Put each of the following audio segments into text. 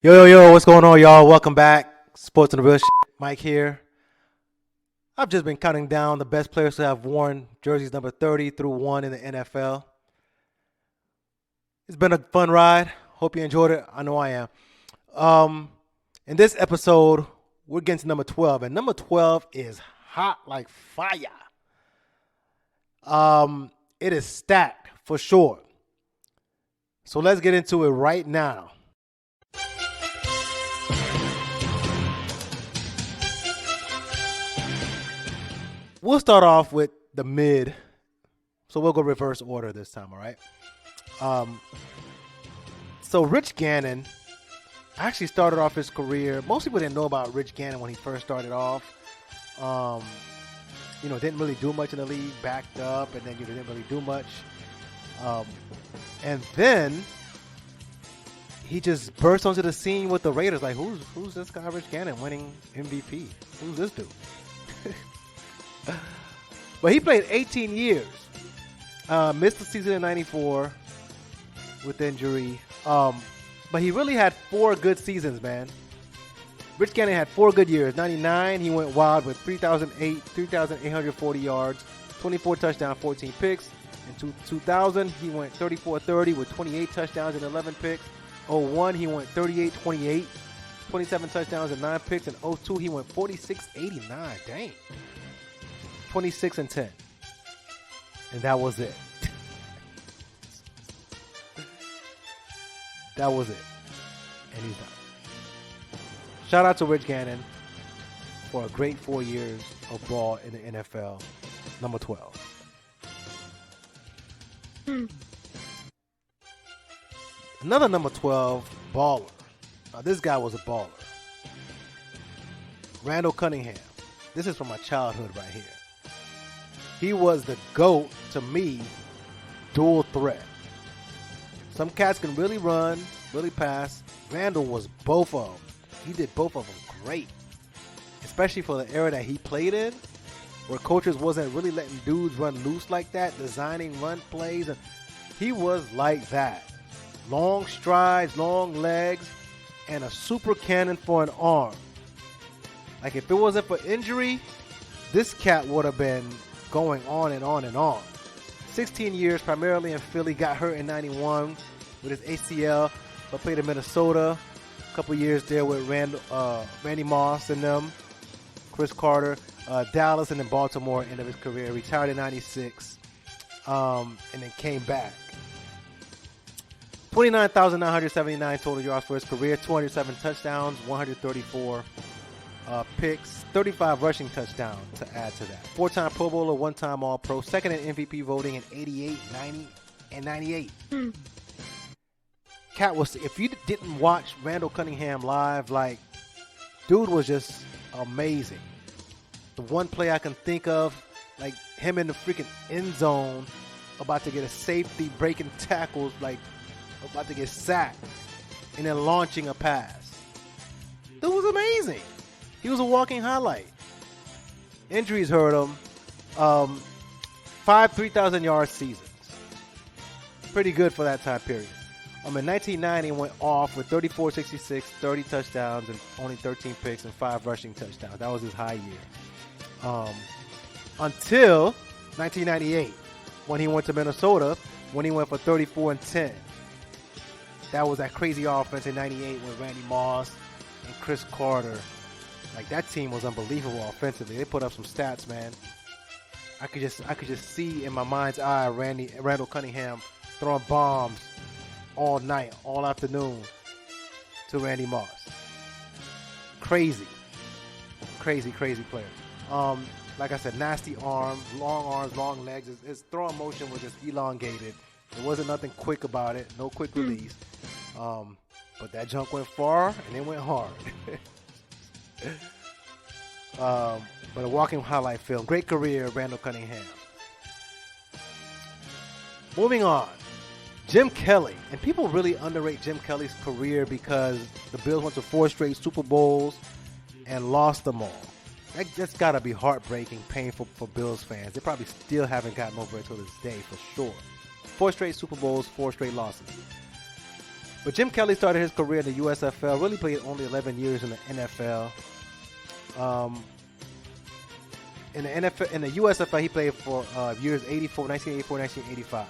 Yo, what's going on, y'all? Welcome back. Sports and the Real Shit. Mike here. I've just been counting down the best players who have worn jerseys number 30 through 1 in the NFL. It's been a fun ride. Hope you enjoyed it. I know I am. In this episode, we're getting to number 12, and number 12 is hot like fire. It is stacked for sure. So let's get into it right now. We'll start off with the mid. So we'll go reverse order this time, all right? So Rich Gannon actually started off his career. Most people didn't know about Rich Gannon when he first started off. Didn't really do much in the league, backed up, and then didn't really do much. And then he just burst onto the scene with the Raiders. Like, who's this guy, Rich Gannon, winning MVP? Who's this dude? But he played 18 years. Missed the season in 94 with injury. But he really had 4 good seasons, man. Rich Gannon had 4 good years. 99, he went wild with 3,840 yards, 24 touchdowns, 14 picks. In 2000, he went 34-30 with 28 touchdowns and 11 picks. 01, he went 38-28, 27 touchdowns and 9 picks. In 02, he went 46-89. Dang. 26-10. And that was it. That was it. And he's done. Shout out to Rich Gannon for a great 4 years of ball in the NFL. Number 12. Another number 12 baller. Now this guy was a baller. Randall Cunningham. This is from my childhood right here. He was the GOAT, to me, dual threat. Some cats can really run, really pass. Randall was both of them. He did both of them great. Especially for the era that he played in, where coaches wasn't really letting dudes run loose like that, designing run plays. And he was like that. Long strides, long legs, and a super cannon for an arm. Like, if it wasn't for injury, this cat would have been going on and on and on. 16 years, primarily in Philly, got hurt in 91 with his ACL, but played in Minnesota. A couple years there with Randy Moss and them, Chris Carter, Dallas, and then Baltimore, end of his career. Retired in 96, and then came back. 29,979 total yards for his career, 207 touchdowns, 134 picks, 35 rushing touchdowns to add to that. 4-time Pro Bowler, 1-time All-Pro, second in MVP voting in 88, 90, and 98. Cat was, if you didn't watch Randall Cunningham live, like, dude was just amazing. The one play I can think of, like him in the freaking end zone, about to get a safety, breaking tackles, like about to get sacked, and then launching a pass. Dude was amazing. He was a walking highlight. Injuries hurt him. 5 3,000-yard seasons. Pretty good for that time period. In 1990, went off with 34-66, 30 touchdowns, and only 13 picks and 5 rushing touchdowns. That was his high year. Until 1998, when he went to Minnesota, when he went for 34-10. That was that crazy offense in 98 with Randy Moss and Chris Carter. Like, that team was unbelievable offensively. They put up some stats, man. I could just see in my mind's eye Randall Cunningham throwing bombs all night, all afternoon to Randy Moss. Crazy player. Like I said, nasty arms, long legs. His throwing motion was just elongated. There wasn't nothing quick about it. No quick release. But that junk went far and it went hard. But a walking highlight film. Great career, Randall Cunningham. Moving on. Jim Kelly. And people really underrate Jim Kelly's career because the Bills went to 4 straight Super Bowls and lost them all. That's got to be heartbreaking, painful for Bills fans. They probably still haven't gotten over it to this day, for sure. 4 straight Super Bowls, 4 straight losses. But Jim Kelly started his career in the USFL, really played only 11 years in the NFL. In the USFL, he played for years 1984, 1985.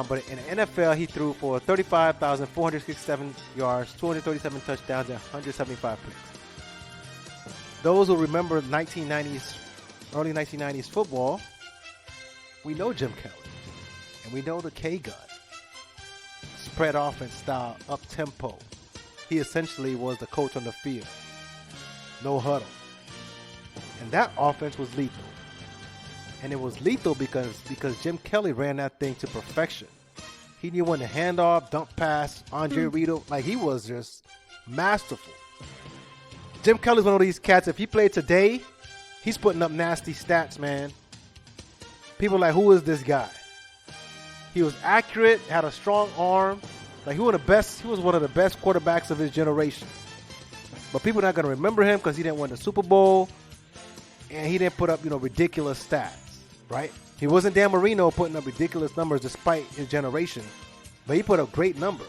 But in the NFL, he threw for 35,467 yards, 237 touchdowns, and 175 picks. Those who remember early 1990s football, we know Jim Kelly, and we know the K-Gun. Spread offense style, up-tempo. He essentially was the coach on the field. No huddle. And that offense was lethal. And it was lethal because Jim Kelly ran that thing to perfection. He knew when to hand off, dump pass, Andre Rito. Like, he was just masterful. Jim Kelly's one of these cats, if he played today, he's putting up nasty stats, man. People are like, who is this guy? He was accurate, had a strong arm. Like, he was one of the best quarterbacks of his generation. But people are not going to remember him because he didn't win the Super Bowl. And he didn't put up, ridiculous stats, right? He wasn't Dan Marino putting up ridiculous numbers despite his generation. But he put up great numbers.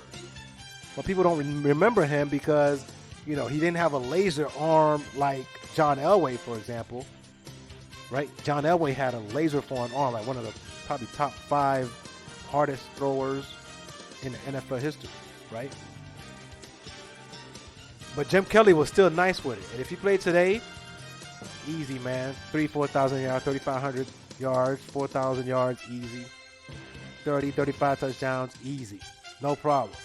But people don't remember him because, he didn't have a laser arm like John Elway, for example. Right? John Elway had a laser for an arm, like one of the probably top 5 hardest throwers in the NFL history, right? But Jim Kelly was still nice with it. And if he played today, easy, man. 4,000 yards, 3,500 yards, 4,000 yards, easy. 35 touchdowns, easy. No problem.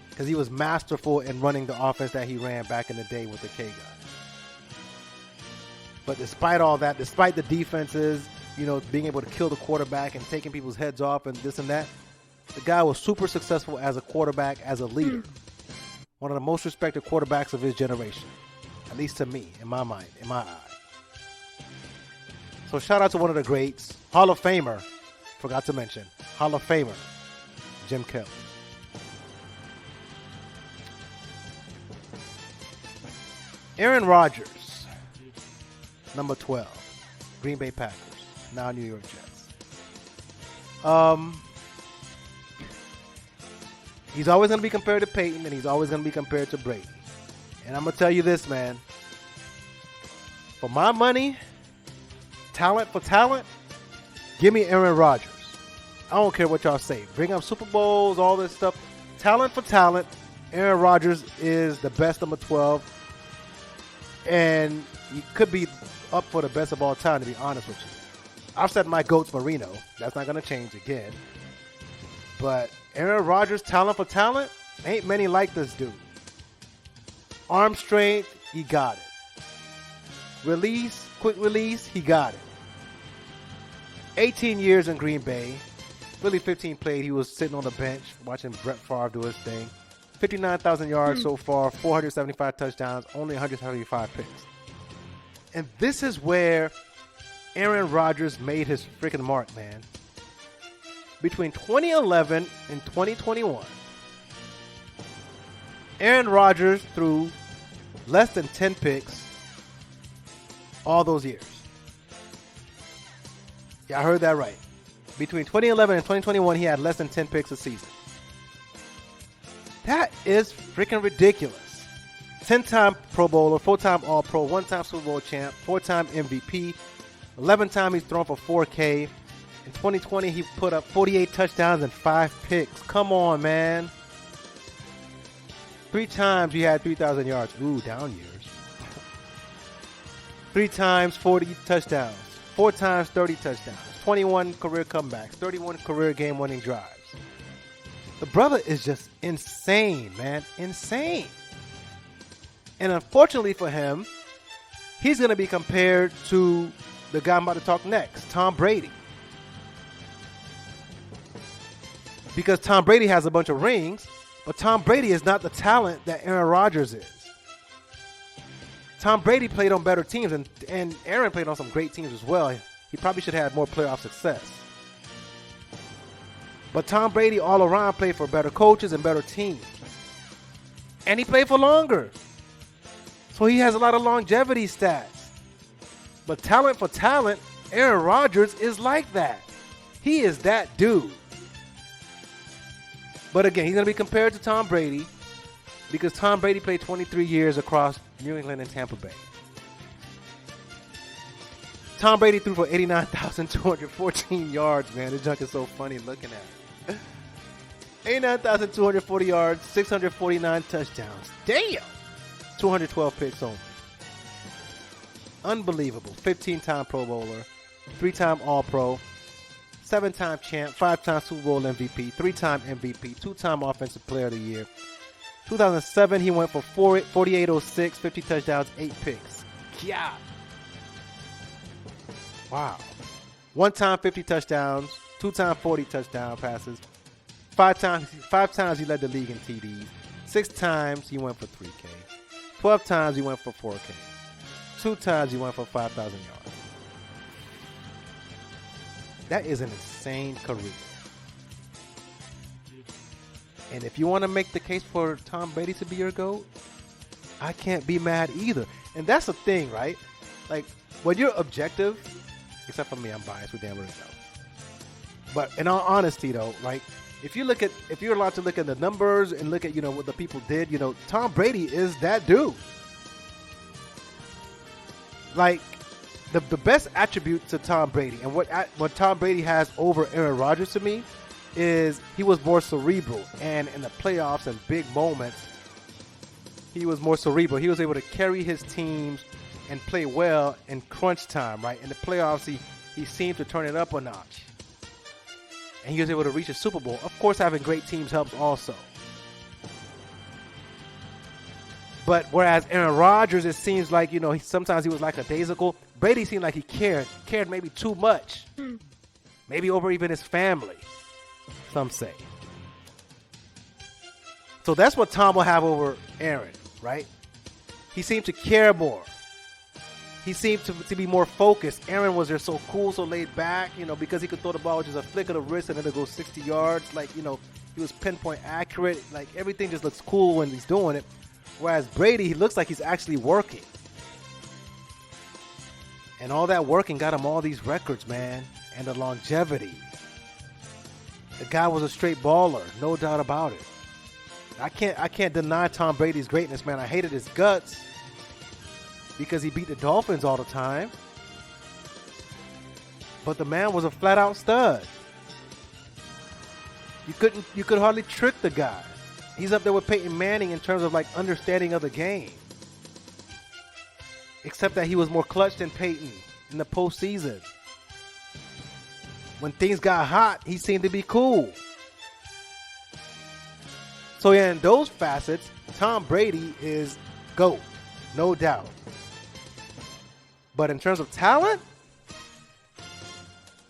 Because he was masterful in running the offense that he ran back in the day with the K-Gun. But despite all that, despite the defenses, being able to kill the quarterback and taking people's heads off and this and that, the guy was super successful as a quarterback, as a leader. One of the most respected quarterbacks of his generation. At least to me, in my mind, in my eye. So shout out to one of the greats, Hall of Famer, forgot to mention, Hall of Famer, Jim Kelly. Aaron Rodgers, number 12, Green Bay Packers, now New York Jets. He's always going to be compared to Peyton, and he's always going to be compared to Brady. And I'm going to tell you this, man. For my money, talent for talent, give me Aaron Rodgers. I don't care what y'all say. Bring up Super Bowls, all this stuff. Talent for talent, Aaron Rodgers is the best number 12. And he could be up for the best of all time, to be honest with you. I've said my GOAT's Marino. That's not going to change again. But Aaron Rodgers, talent for talent, ain't many like this dude. Arm strength, he got it. Release, quick release, he got it. 18 years in Green Bay. Really 15 played. He was sitting on the bench watching Brett Favre do his thing. 59,000 yards so far, 475 touchdowns, only 175 picks. And this is where Aaron Rodgers made his freaking mark, man. Between 2011 and 2021, Aaron Rodgers threw less than 10 picks all those years. Yeah, I heard that right. Between 2011 and 2021, he had less than 10 picks a season. That is freaking ridiculous. 10-time Pro Bowler, 4-time All-Pro, 1-time Super Bowl champ, 4-time MVP, 11 times he's thrown for 4K. In 2020, he put up 48 touchdowns and 5 picks. Come on, man. 3 times he had 3,000 yards. Ooh, down years. 3 times 40 touchdowns. 4 times 30 touchdowns. 21 career comebacks. 31 career game-winning drives. The brother is just insane, man. Insane. And unfortunately for him, he's going to be compared to the guy I'm about to talk next, Tom Brady. Because Tom Brady has a bunch of rings, but Tom Brady is not the talent that Aaron Rodgers is. Tom Brady played on better teams, and Aaron played on some great teams as well. He probably should have had more playoff success. But Tom Brady all around played for better coaches and better teams. And he played for longer. So he has a lot of longevity stats. But talent for talent, Aaron Rodgers is like that. He is that dude. But again, he's going to be compared to Tom Brady because Tom Brady played 23 years across New England and Tampa Bay. Tom Brady threw for 89,214 yards, man. This junk is so funny looking at it. 89,240 yards, 649 touchdowns. Damn! 212 picks only. Unbelievable. 15-time Pro Bowler, 3-time All-Pro, 7-time champ, 5-time Super Bowl MVP, 3-time MVP, 2-time Offensive Player of the Year. 2007, he went for 4806, 50 touchdowns, 8 picks. Yeah. Wow. 1-time 50 touchdowns, 2-time 40 touchdown passes. 5 times he led the league in TDs. 6 times he went for 3K. 12 times he went for 4K. 2 times he went for 5,000 yards. That is an insane career. And if you want to make the case for Tom Brady to be your GOAT, I can't be mad either. And that's the thing, right? Like, when you're objective, except for me, I'm biased with Dan Marino. But in all honesty, though, like, if you're allowed to look at the numbers and look at, what the people did, Tom Brady is that dude. Like, the best attribute to Tom Brady and what Tom Brady has over Aaron Rodgers to me is he was more cerebral. And in the playoffs and big moments, he was more cerebral. He was able to carry his teams and play well in crunch time, right? In the playoffs, he seemed to turn it up a notch. And he was able to reach a Super Bowl. Of course, having great teams helps also. But whereas Aaron Rodgers, it seems like, sometimes he was like a daisical. Brady seemed like he cared maybe too much. Maybe over even his family, some say. So that's what Tom will have over Aaron, right? He seemed to care more. He seemed to be more focused. Aaron was there so cool, so laid back, because he could throw the ball with just a flick of the wrist and then it goes 60 yards. Like, he was pinpoint accurate. Like, everything just looks cool when he's doing it. Whereas Brady, he looks like he's actually working. And all that working got him all these records, man. And the longevity. The guy was a straight baller, no doubt about it. I can't deny Tom Brady's greatness, man. I hated his guts because he beat the Dolphins all the time. But the man was a flat-out stud. You could hardly trick the guy. He's up there with Peyton Manning in terms of like understanding of the game. Except that he was more clutch than Peyton in the postseason. When things got hot, he seemed to be cool. So yeah, in those facets, Tom Brady is GOAT, no doubt. But in terms of talent,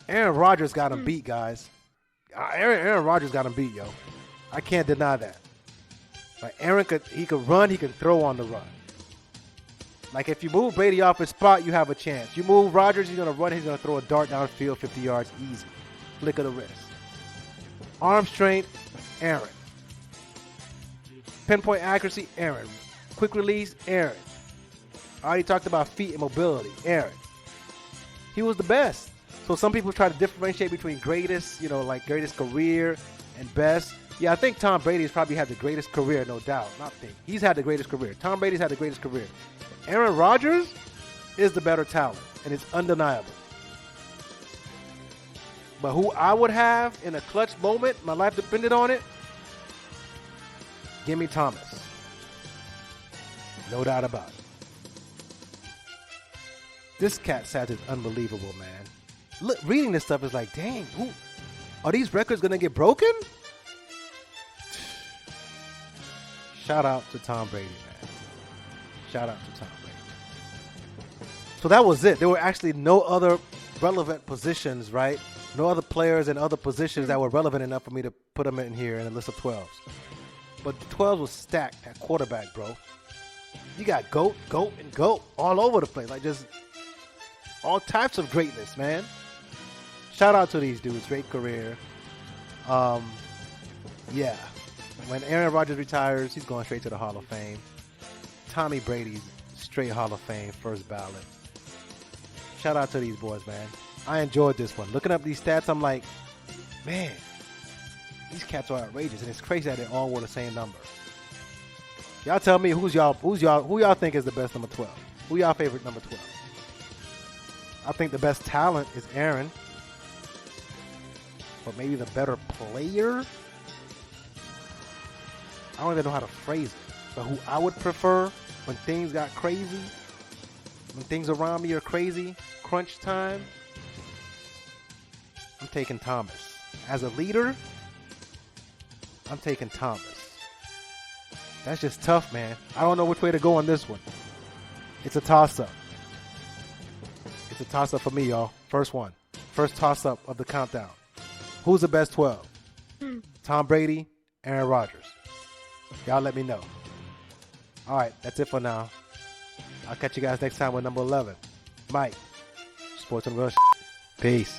Aaron Rodgers got him beat, guys. Aaron Rodgers got him beat, yo. I can't deny that. Like, Aaron could run, he can throw on the run. Like, if you move Brady off his spot, you have a chance. You move Rodgers, he's going to run, he's going to throw a dart downfield 50 yards easy. Flick of the wrist. Arm strength, Aaron. Pinpoint accuracy, Aaron. Quick release, Aaron. I already talked about feet and mobility, Aaron. He was the best. So some people try to differentiate between greatest, like greatest career and best. Yeah, I think Tom Brady's probably had the greatest career, no doubt. He's had the greatest career. Tom Brady's had the greatest career. Aaron Rodgers is the better talent, and it's undeniable. But who I would have in a clutch moment, my life depended on it, give me Thomas. No doubt about it. This cat stats is unbelievable, man. Look, reading this stuff is like, dang, who are these records going to get broken? Shout out to Tom Brady, man. Shout out to Tom Brady. So that was it. There were actually no other relevant positions, right? No other players in other positions that were relevant enough for me to put them in here in a list of 12s. But the 12s was stacked at quarterback, bro. You got GOAT, and GOAT all over the place. Like, just all types of greatness, man. Shout out to these dudes. Great career. Yeah. When Aaron Rodgers retires, he's going straight to the Hall of Fame. Tommy Brady's straight Hall of Fame, first ballot. Shout out to these boys, man. I enjoyed this one. Looking up these stats, I'm like, man, These cats are outrageous, and it's crazy that they all wore the same number. Y'all tell me who y'all think is the best number 12? Who y'all favorite number 12? I think the best talent is Aaron, but maybe the better player. I don't even know how to phrase it, but who I would prefer when things got crazy, when things around me are crazy, crunch time. I'm taking Thomas. As a leader, I'm taking Thomas. That's just tough, man. I don't know which way to go on this one. It's a toss-up. It's a toss-up for me, y'all. First one. First toss-up of the countdown. Who's the best 12? Tom Brady, Aaron Rodgers. Y'all let me know. All right, that's it for now. I'll catch you guys next time with number 11. Mike, Sports and Real. Peace.